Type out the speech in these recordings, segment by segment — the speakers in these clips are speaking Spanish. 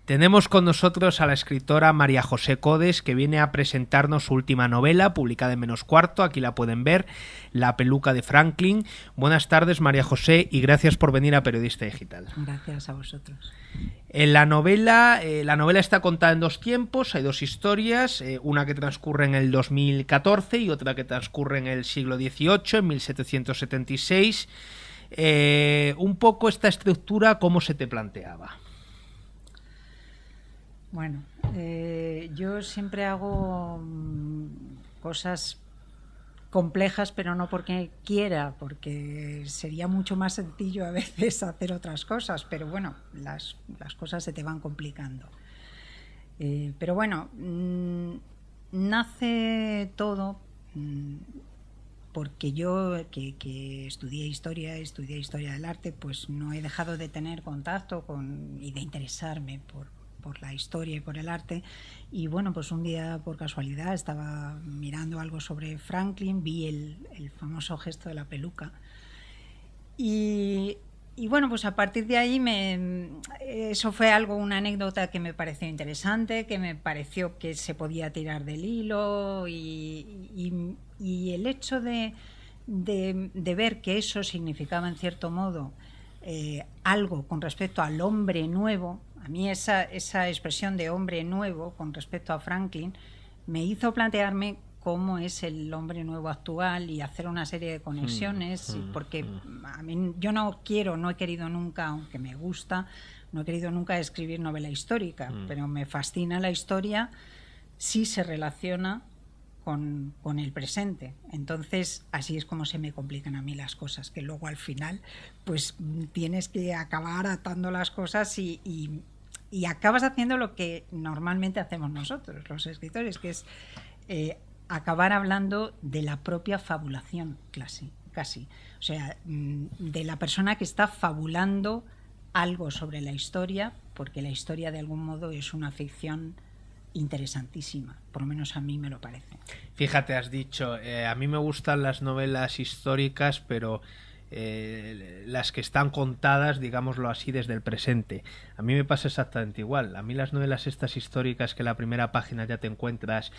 Tenemos con nosotros a la escritora María José Codes, que viene a presentarnos su última novela, publicada en Menos Cuarto, aquí la pueden ver, La peluca de Franklin. Buenas tardes, María José, y gracias por venir a Periodista Digital. Gracias a vosotros. En la novela está contada en dos tiempos, hay dos historias, una que transcurre en el 2014 y otra que transcurre en el siglo XVIII, en 1776. Un poco esta estructura, ¿cómo se te planteaba? Bueno, yo siempre hago cosas complejas, pero no porque quiera, porque sería mucho más sencillo a veces hacer otras cosas, pero bueno, las cosas se te van complicando. Pero bueno, nace todo porque yo, que estudié historia del arte, pues no he dejado de tener contacto y de interesarme por la historia y por el arte, y bueno, pues un día por casualidad estaba mirando algo sobre Franklin, vi el famoso gesto de la peluca y bueno, pues a partir de ahí eso fue una anécdota que me pareció interesante, que me pareció que se podía tirar del hilo y el hecho de ver que eso significaba en cierto modo algo con respecto al hombre nuevo. A mí esa expresión de hombre nuevo con respecto a Franklin me hizo plantearme cómo es el hombre nuevo actual y hacer una serie de conexiones, porque a mí no he querido nunca, aunque me gusta, no he querido nunca escribir novela histórica, pero me fascina la historia si se relaciona con el presente. Entonces, así es como se me complican a mí las cosas, que luego al final pues tienes que acabar atando las cosas y acabas haciendo lo que normalmente hacemos nosotros, los escritores, que es acabar hablando de la propia fabulación, casi. O sea, de la persona que está fabulando algo sobre la historia, porque la historia de algún modo es una ficción interesantísima, por lo menos a mí me lo parece. Fíjate, has dicho, a mí me gustan las novelas históricas, pero las que están contadas, digámoslo así, desde el presente. A mí me pasa exactamente igual. A mí las novelas estas históricas que en la primera página ya te encuentras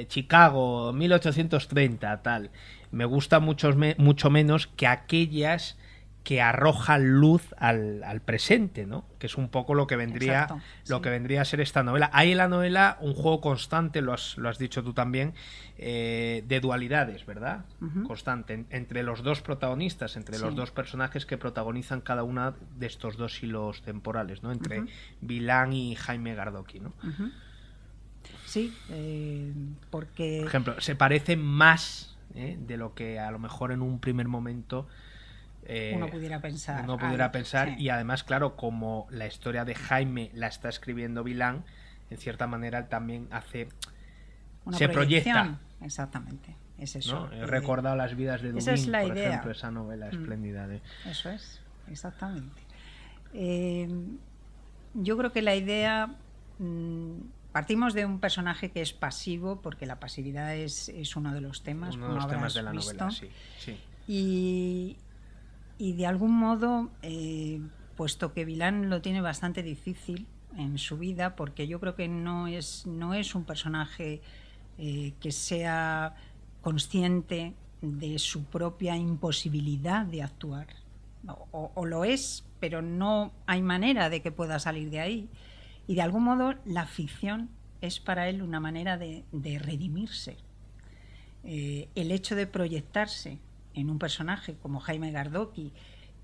Chicago, 1830, tal, me gusta mucho menos que aquellas que arrojan luz al presente, ¿no? Que es un poco lo que vendría, que vendría a ser esta novela. Hay en la novela un juego constante, lo has dicho tú también, de dualidades, ¿verdad? Constante, entre los dos protagonistas, entre los dos personajes que protagonizan cada una de estos dos hilos temporales, ¿no? Entre Vilán y Jaime Gardoqui, ¿no? Sí, porque... Por ejemplo, se parecen más de lo que a lo mejor en un primer momento uno pudiera pensar, sí. Y además, claro, como la historia de Jaime la está escribiendo Vilán, en cierta manera él también hace se proyecta. Exactamente, es eso. ¿No? He recordado las vidas de Dubín, por ejemplo, esa novela espléndida de... Eso es, exactamente. Yo creo que la idea partimos de un personaje que es pasivo, porque la pasividad es uno de los temas, uno de los temas de la novela, sí. Y de algún modo, puesto que Vilán lo tiene bastante difícil en su vida, porque yo creo que no es un personaje que sea consciente de su propia imposibilidad de actuar, o lo es, pero no hay manera de que pueda salir de ahí. Y de algún modo la ficción es para él una manera de redimirse. El hecho de proyectarse en un personaje como Jaime Gardoqui,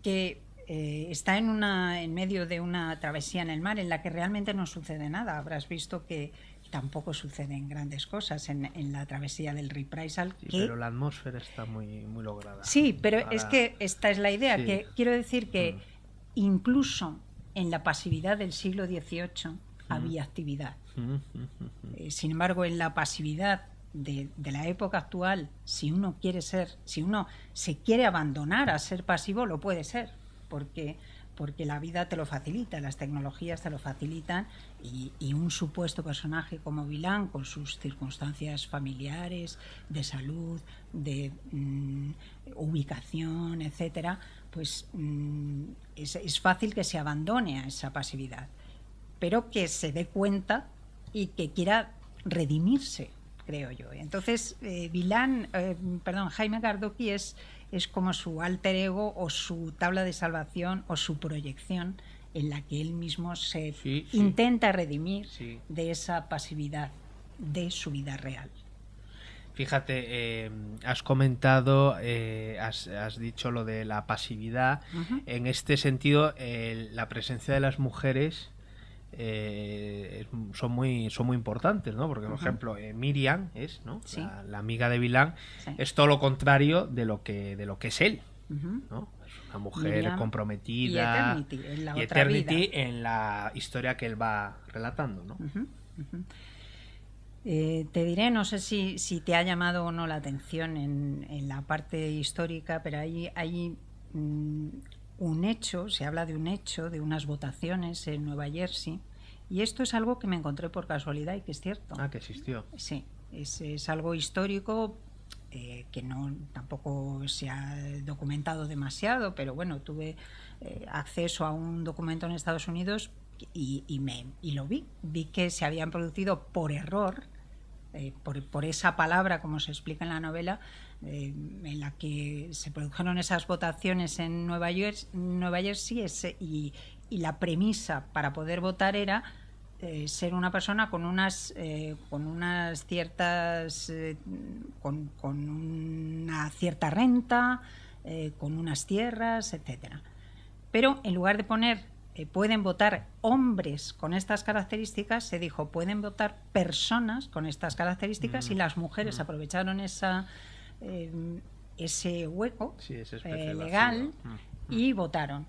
que está en medio de una travesía en el mar en la que realmente no sucede nada. Habrás visto que tampoco suceden grandes cosas en la travesía del Reprisal. Sí, pero la atmósfera está muy, muy lograda. Sí, pero es que esta es la idea, que quiero decir que incluso en la pasividad del siglo XVIII había actividad. Sin embargo, en la pasividad de la época actual, si uno se quiere abandonar a ser pasivo, lo puede ser, porque la vida te lo facilita, las tecnologías te lo facilitan, y un supuesto personaje como Vilán, con sus circunstancias familiares, de salud, de ubicación, etcétera, pues es fácil que se abandone a esa pasividad. pero que se dé cuenta y que quiera redimirse, creo yo. Entonces, Jaime Gardoqui es como su alter ego o su tabla de salvación o su proyección en la que él mismo se intenta redimir de esa pasividad de su vida real. Fíjate, has comentado, has dicho lo de la pasividad. En este sentido, la presencia de las mujeres son muy importantes, ¿no? Porque, por ejemplo, Miriam es, ¿no? La amiga de Vilán, es todo lo contrario de lo que es él, ¿no? Es una mujer Miriam comprometida y Eternity en la historia que él va relatando, ¿no? Te diré, no sé si te ha llamado o no la atención en la parte histórica, pero hay un hecho, se habla de un hecho, de unas votaciones en Nueva Jersey, y esto es algo que me encontré por casualidad y que es cierto. Que existió. Sí, es algo histórico que tampoco se ha documentado demasiado, pero bueno, tuve acceso a un documento en Estados Unidos y lo vi que se habían producido por error, por esa palabra, como se explica en la novela, en la que se produjeron esas votaciones en Nueva Jersey y la premisa para poder votar era ser una persona con unas ciertas con una cierta renta, con unas tierras, etcétera. Pero en lugar de poner pueden votar hombres con estas características, se dijo pueden votar personas con estas características, y las mujeres aprovecharon ese hueco legal y votaron.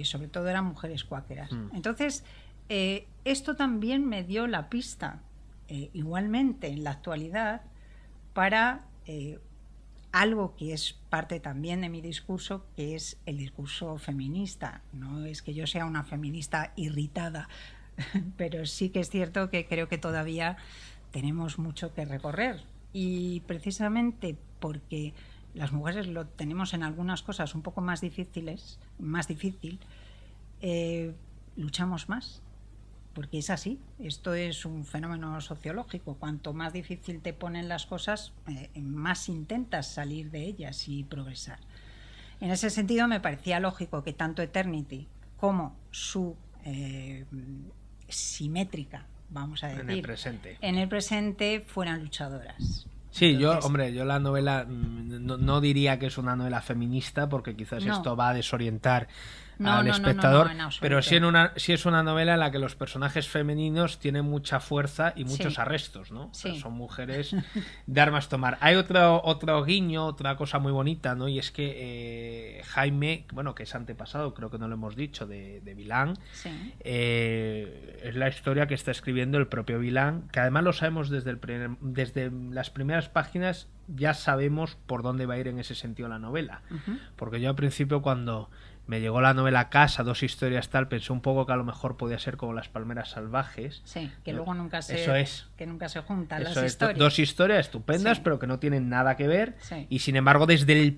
Sobre todo eran mujeres cuáqueras. Entonces, esto también me dio la pista, igualmente en la actualidad, para algo que es parte también de mi discurso, que es el discurso feminista. No es que yo sea una feminista irritada, pero sí que es cierto que creo que todavía tenemos mucho que recorrer. Y precisamente porque las mujeres lo tenemos en algunas cosas un poco más difícil, luchamos más. Porque es así, esto es un fenómeno sociológico. Cuanto más difícil te ponen las cosas, más intentas salir de ellas y progresar. En ese sentido, me parecía lógico que tanto Eternity como su simétrica, vamos a decir, en el presente fueran luchadoras. Sí, entonces, yo la novela no diría que es una novela feminista, porque quizás esto va a desorientar al espectador, pero sí es una novela en la que los personajes femeninos tienen mucha fuerza y muchos arrestos, ¿no? Sí. O sea, son mujeres de armas tomar. Hay otro guiño, otra cosa muy bonita, ¿no? Y es que Jaime, que es antepasado, creo que no lo hemos dicho, de Vilán, es la historia que está escribiendo el propio Vilán, que además lo sabemos desde las primeras páginas, ya sabemos por dónde va a ir en ese sentido la novela. Porque yo al principio, cuando me llegó la novela a casa, 2 historias tal, pensé un poco que a lo mejor podía ser como Las Palmeras Salvajes. Sí, que luego nunca se juntan las historias. 2 historias estupendas, pero que no tienen nada que ver. Sí. Y sin embargo, desde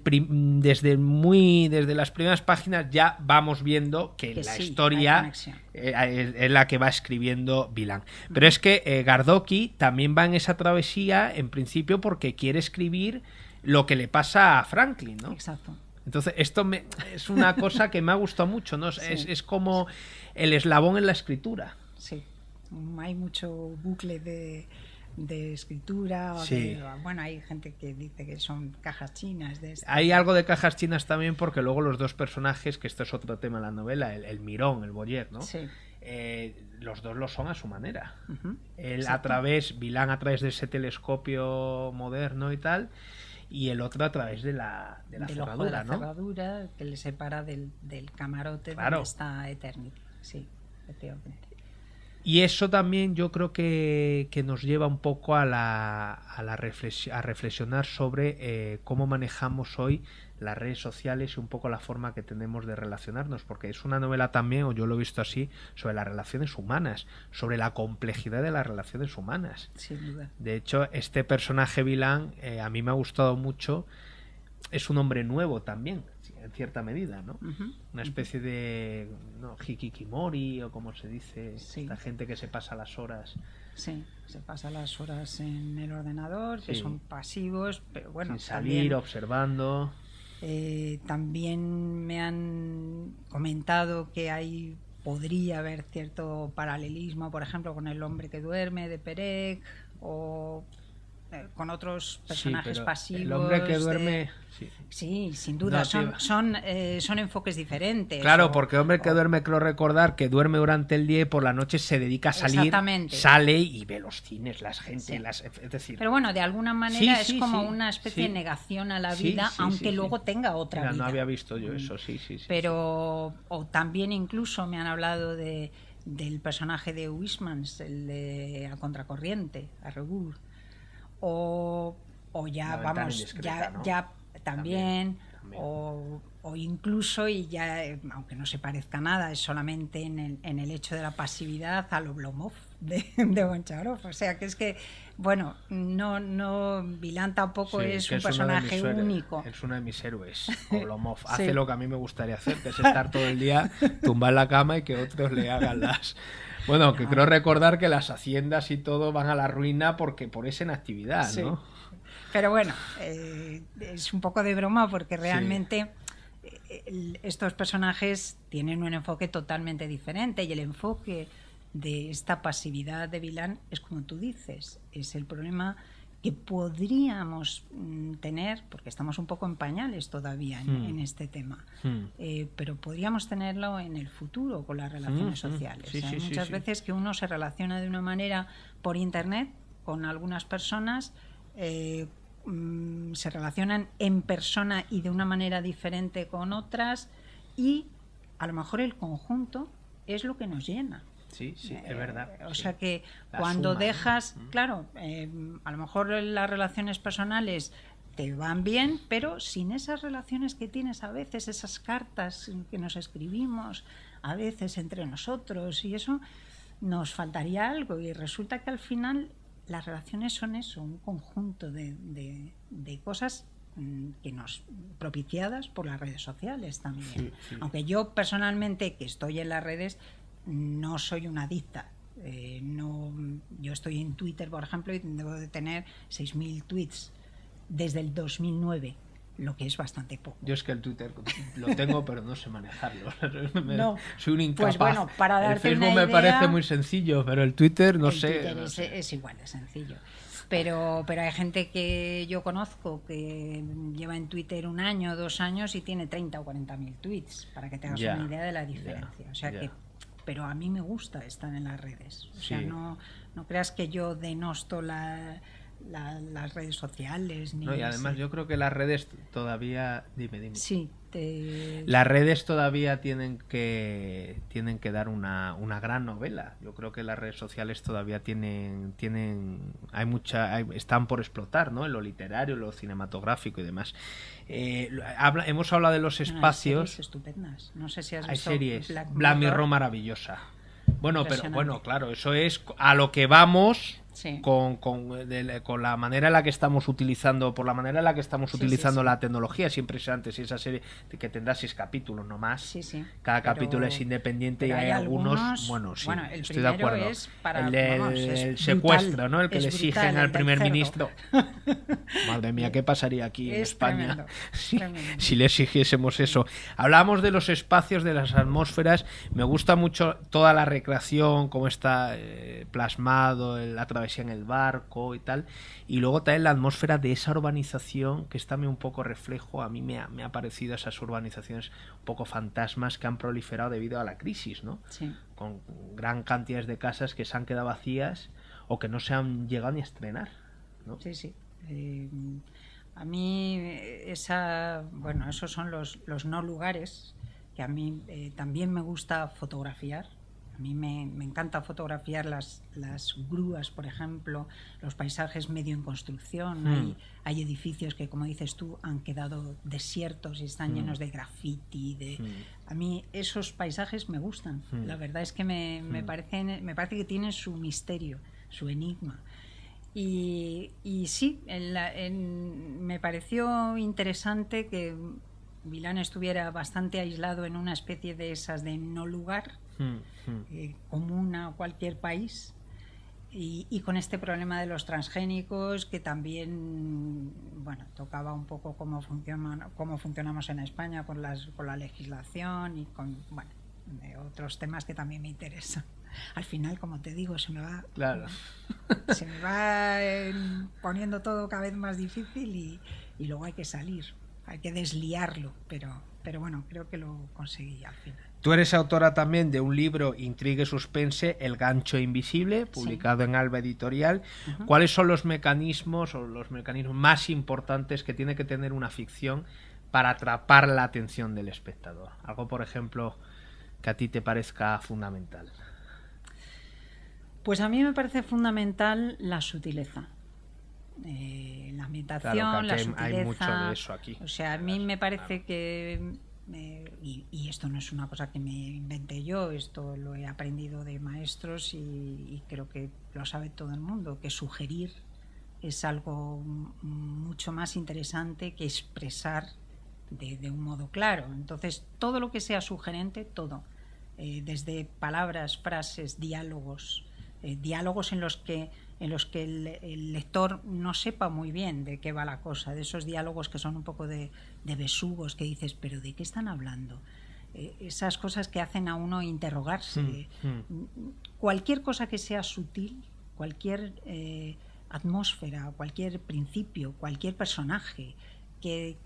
las primeras páginas ya vamos viendo que la historia es la que va escribiendo Vilán. Pero es que Gardoqui también va en esa travesía, en principio, porque quiere escribir lo que le pasa a Franklin, ¿no? Exacto. Entonces, esto es una cosa que me ha gustado mucho, ¿no? Es como el eslabón en la escritura. Sí, hay mucho bucle de escritura. Hay gente que dice que son cajas chinas. Hay algo de cajas chinas también, porque luego los 2 personajes, que esto es otro tema en la novela, el Mirón, el Boyer, ¿no? Sí. Los 2 lo son a su manera. Él Vilán a través de ese telescopio moderno y tal, y el otro a través de la cerradura, ¿no? La cerradura que le separa del camarote donde está Eternity. Sí, efectivamente. Y eso también yo creo que nos lleva un poco a reflexionar sobre cómo manejamos hoy las redes sociales y un poco la forma que tenemos de relacionarnos, porque es una novela también, o yo lo he visto así, sobre las relaciones humanas, sobre la complejidad de las relaciones humanas. Sin duda. De hecho, este personaje Vilán a mí me ha gustado mucho. Es un hombre nuevo también. en cierta medida, ¿no? Una especie de hikikimori, o como se dice, la gente que se pasa las horas. Sí, se pasa las horas en el ordenador, que son pasivos, pero bueno, sin salir, también, observando. También me han comentado que podría haber cierto paralelismo, por ejemplo, con El hombre que duerme de Perec, o con otros personajes pasivos. El hombre que duerme... Sí, sin duda, son enfoques diferentes. Claro, porque hombre que duerme, creo recordar que duerme durante el día y por la noche se dedica a salir, sale y ve los cines, las gente, es decir... Pero bueno, de alguna manera es como una especie de negación a la vida, aunque luego tenga otra vida. No había visto yo eso, Pero o también incluso me han hablado del personaje de Huysmans, el de A Contracorriente, a Rebour. O ya vamos, ya también. O incluso, y ya, aunque no se parezca nada, es solamente en el hecho de la pasividad a Oblomov de Goncharov. O sea que es que, bueno, no Vilan tampoco es un personaje único. Es uno de mis héroes, Oblomov. Hace lo que a mí me gustaría hacer, que es estar todo el día tumbado en la cama y que otros le hagan las... Bueno, que creo recordar que las haciendas y todo van a la ruina por esa inactividad, ¿no? Pero bueno, es un poco de broma porque realmente estos personajes tienen un enfoque totalmente diferente, y el enfoque de esta pasividad de Vilan es como tú dices, es el problema que podríamos tener, porque estamos un poco en pañales todavía en este tema, pero podríamos tenerlo en el futuro con las relaciones sociales. Hay muchas veces que uno se relaciona de una manera por internet con algunas personas, se relacionan en persona y de una manera diferente con otras, y a lo mejor el conjunto es lo que nos llena. Sí, es verdad. O sea que cuando dejas, claro, a lo mejor las relaciones personales te van bien, pero sin esas relaciones que tienes a veces, esas cartas que nos escribimos a veces entre nosotros, y eso, nos faltaría algo, y resulta que al final las relaciones son eso, un conjunto de cosas que nos propiciadas por las redes sociales también. Aunque yo personalmente, que estoy en las redes, no soy una adicta. Yo estoy en Twitter, por ejemplo, y debo de tener 6.000 tweets desde el 2009, lo que es bastante poco. Yo es que el Twitter lo tengo, pero no sé manejarlo. Soy un incapaz. Pues bueno, para darte el Facebook una idea, me parece muy sencillo, pero el Twitter no sé. Twitter es igual de sencillo. Pero hay gente que yo conozco que lleva en Twitter 1 año, 2 años y tiene 30 o 40.000 tweets, para que te hagas una idea de la diferencia. O sea que, pero a mí me gusta estar en las redes. O sea, no creas que yo denosto las redes sociales. Y además yo creo que las redes todavía... Dime. Sí. Las redes todavía tienen que dar una gran novela. Yo creo que las redes sociales todavía están por explotar, ¿no? En lo literario, en lo cinematográfico y demás. Hemos hablado de los espacios. Hay series estupendas. No sé si has visto. Hay series. Black Mirror maravillosa. Bueno, claro, eso es a lo que vamos. Sí. Con la manera en la que estamos utilizando, la tecnología, es impresionante. Si esa serie que tendrá 6 capítulos no más, cada capítulo es independiente, y hay algunos, el estoy de acuerdo. Es para, el secuestro, ¿no? El que le exigen al primer ministro. Madre mía, ¿qué pasaría aquí en España si le exigiésemos eso? Hablábamos de los espacios, de las atmósferas. Me gusta mucho toda la recreación, cómo está plasmado la travesía en el barco y tal, y luego también la atmósfera de esa urbanización, que es también un poco reflejo. A mí me ha parecido esas urbanizaciones un poco fantasmas que han proliferado debido a la crisis, ¿no? Sí. Con gran cantidades de casas que se han quedado vacías o que no se han llegado ni a estrenar, ¿no? Sí. A mí esos son los no lugares que a mí también me gusta fotografiar. A mí me encanta fotografiar las grúas, por ejemplo, los paisajes medio en construcción. Hay edificios que, como dices tú, han quedado desiertos y están llenos de graffiti. A mí esos paisajes me gustan. La verdad es que me parece que tienen su misterio, su enigma. Y sí, me pareció interesante que Milán estuviera bastante aislado en una especie de esas de no lugar, común a cualquier país, y con este problema de los transgénicos que también, bueno, tocaba un poco cómo funcionamos en España con la legislación y con, bueno, otros temas que también me interesan. Al final, como te digo, se me va poniendo todo cada vez más difícil y luego hay que salir, hay que desliarlo, pero bueno, creo que lo conseguí al final. Tú eres autora también de un libro, Intriga y Suspense, El gancho invisible, publicado en Alba Editorial. ¿Cuáles son los mecanismos más importantes que tiene que tener una ficción para atrapar la atención del espectador? Algo, por ejemplo, que a ti te parezca fundamental. Pues a mí me parece fundamental la sutileza. La ambientación, claro, la sutileza. Hay mucho de eso aquí. O sea, a mí me parece que... y esto no es una cosa que me inventé yo, esto lo he aprendido de maestros y creo que lo sabe todo el mundo, que sugerir es algo mucho más interesante que expresar de un modo claro. Entonces, todo lo que sea sugerente, todo, desde palabras, frases, diálogos en los que el lector no sepa muy bien de qué va la cosa, de esos diálogos que son un poco de besugos, que dices, pero ¿de qué están hablando? Esas cosas que hacen a uno interrogarse. Cualquier cosa que sea sutil, cualquier atmósfera, cualquier principio, cualquier personaje que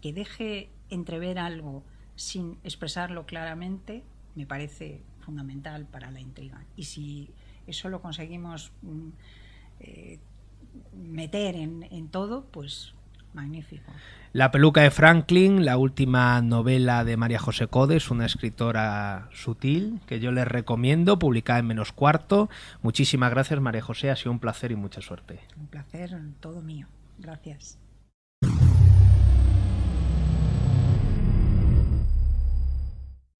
deje entrever algo sin expresarlo claramente, me parece fundamental para la intriga. Y si eso lo conseguimos meter en todo, pues magnífico. La peluca de Franklin, la última novela de María José Codes, una escritora sutil que yo les recomiendo, publicada en -4. Muchísimas gracias, María José, ha sido un placer y mucha suerte. Un placer todo mío. Gracias.